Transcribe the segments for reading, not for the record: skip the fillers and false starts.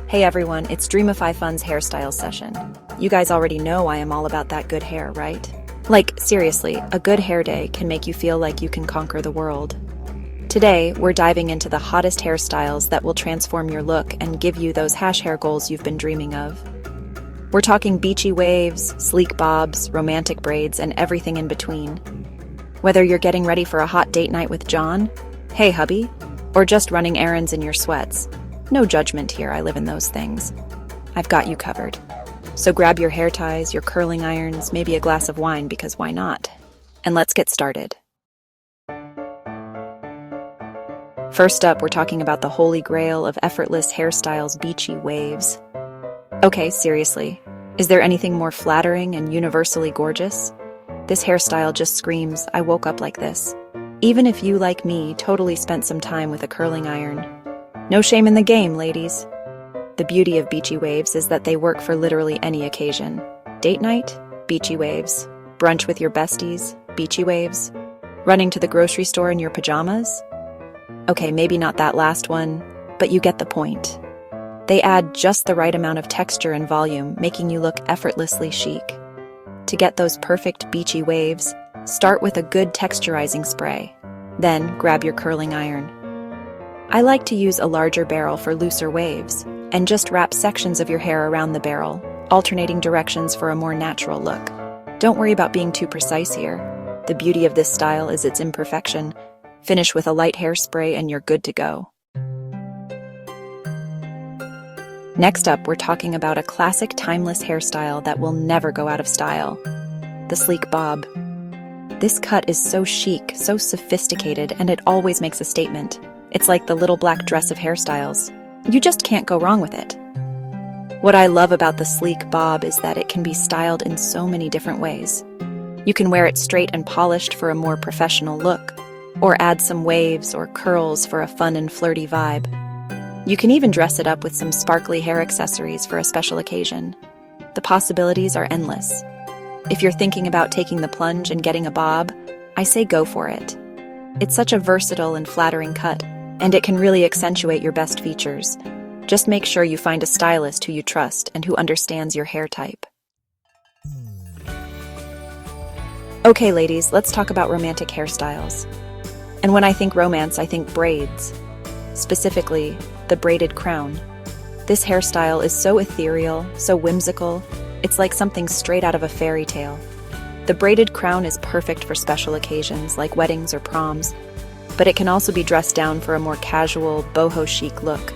Hey everyone, it's Dreamify Fun's hairstyle session. You guys already know I am all about that good hair, right? Like, seriously, a good hair day can make you feel like you can conquer the world. Today, we're diving into the hottest hairstyles that will transform your look and give you those hair goals you've been dreaming of. We're talking beachy waves, sleek bobs, romantic braids, and everything in between. Whether you're getting ready for a hot date night with John, hey hubby, or just running errands in your sweats, no judgment here, I live in those things. I've got you covered. So grab your hair ties, your curling irons, maybe a glass of wine, because why not? And let's get started. First up, we're talking about the holy grail of effortless hairstyles, beachy waves. Okay, seriously, is there anything more flattering and universally gorgeous? This hairstyle just screams, I woke up like this. Even if you, like me, totally spent some time with a curling iron. No shame in the game, ladies. The beauty of beachy waves is that they work for literally any occasion. Date night? Beachy waves. Brunch with your besties? Beachy waves. Running to the grocery store in your pajamas? Okay, maybe not that last one, but you get the point. They add just the right amount of texture and volume, making you look effortlessly chic. To get those perfect beachy waves, start with a good texturizing spray. Then grab your curling iron. I like to use a larger barrel for looser waves, and just wrap sections of your hair around the barrel, alternating directions for a more natural look. Don't worry about being too precise here. The beauty of this style is its imperfection. Finish with a light hairspray and you're good to go. Next up, we're talking about a classic timeless hairstyle that will never go out of style. The sleek bob. This cut is so chic, so sophisticated, and it always makes a statement. It's like the little black dress of hairstyles. You just can't go wrong with it. What I love about the sleek bob is that it can be styled in so many different ways. You can wear it straight and polished for a more professional look, or add some waves or curls for a fun and flirty vibe. You can even dress it up with some sparkly hair accessories for a special occasion. The possibilities are endless. If you're thinking about taking the plunge and getting a bob, I say go for it. It's such a versatile and flattering cut, and it can really accentuate your best features. Just make sure you find a stylist who you trust and who understands your hair type. Okay, ladies, let's talk about romantic hairstyles. And when I think romance, I think braids. Specifically, the braided crown. This hairstyle is so ethereal, so whimsical, it's like something straight out of a fairy tale. The braided crown is perfect for special occasions like weddings or proms, but it can also be dressed down for a more casual, boho chic look.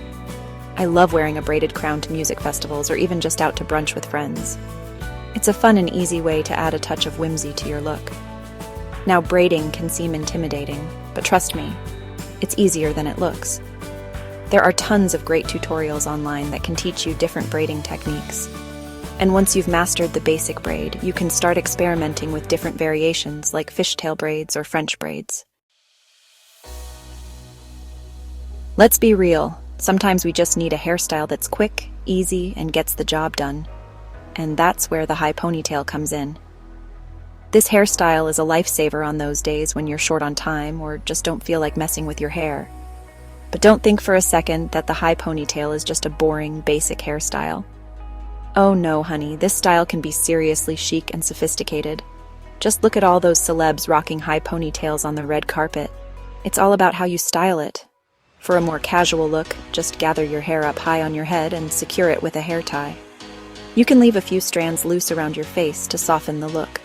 I love wearing a braided crown to music festivals or even just out to brunch with friends. It's a fun and easy way to add a touch of whimsy to your look. Now, braiding can seem intimidating, but trust me, it's easier than it looks. There are tons of great tutorials online that can teach you different braiding techniques. And once you've mastered the basic braid, you can start experimenting with different variations like fishtail braids or French braids. Let's be real, sometimes we just need a hairstyle that's quick, easy, and gets the job done. And that's where the high ponytail comes in. This hairstyle is a lifesaver on those days when you're short on time or just don't feel like messing with your hair. But don't think for a second that the high ponytail is just a boring, basic hairstyle. Oh no, honey, this style can be seriously chic and sophisticated. Just look at all those celebs rocking high ponytails on the red carpet. It's all about how you style it. For a more casual look, just gather your hair up high on your head and secure it with a hair tie. You can leave a few strands loose around your face to soften the look.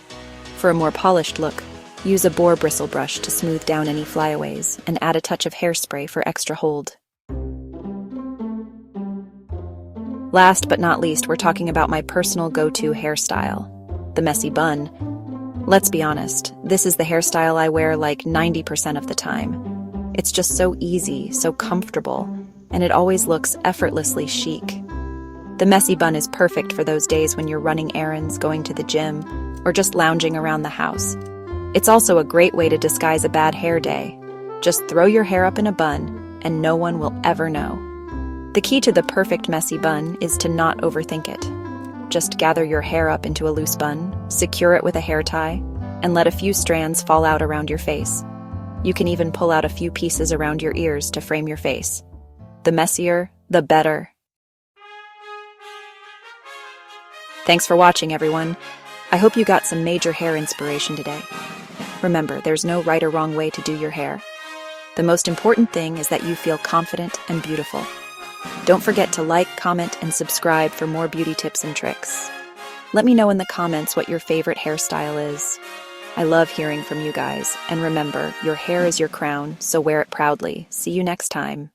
For a more polished look, use a boar bristle brush to smooth down any flyaways and add a touch of hairspray for extra hold. Last but not least, we're talking about my personal go-to hairstyle, the messy bun. Let's be honest, this is the hairstyle I wear like 90% of the time. It's just so easy, so comfortable, and it always looks effortlessly chic. The messy bun is perfect for those days when you're running errands, going to the gym, or just lounging around the house. It's also a great way to disguise a bad hair day. Just throw your hair up in a bun, and no one will ever know. The key to the perfect messy bun is to not overthink it. Just gather your hair up into a loose bun, secure it with a hair tie, and let a few strands fall out around your face. You can even pull out a few pieces around your ears to frame your face. The messier, the better. Thanks for watching, everyone. I hope you got some major hair inspiration today. Remember, there's no right or wrong way to do your hair. The most important thing is that you feel confident and beautiful. Don't forget to like, comment, and subscribe for more beauty tips and tricks. Let me know in the comments what your favorite hairstyle is. I love hearing from you guys. And remember, your hair is your crown, so wear it proudly. See you next time.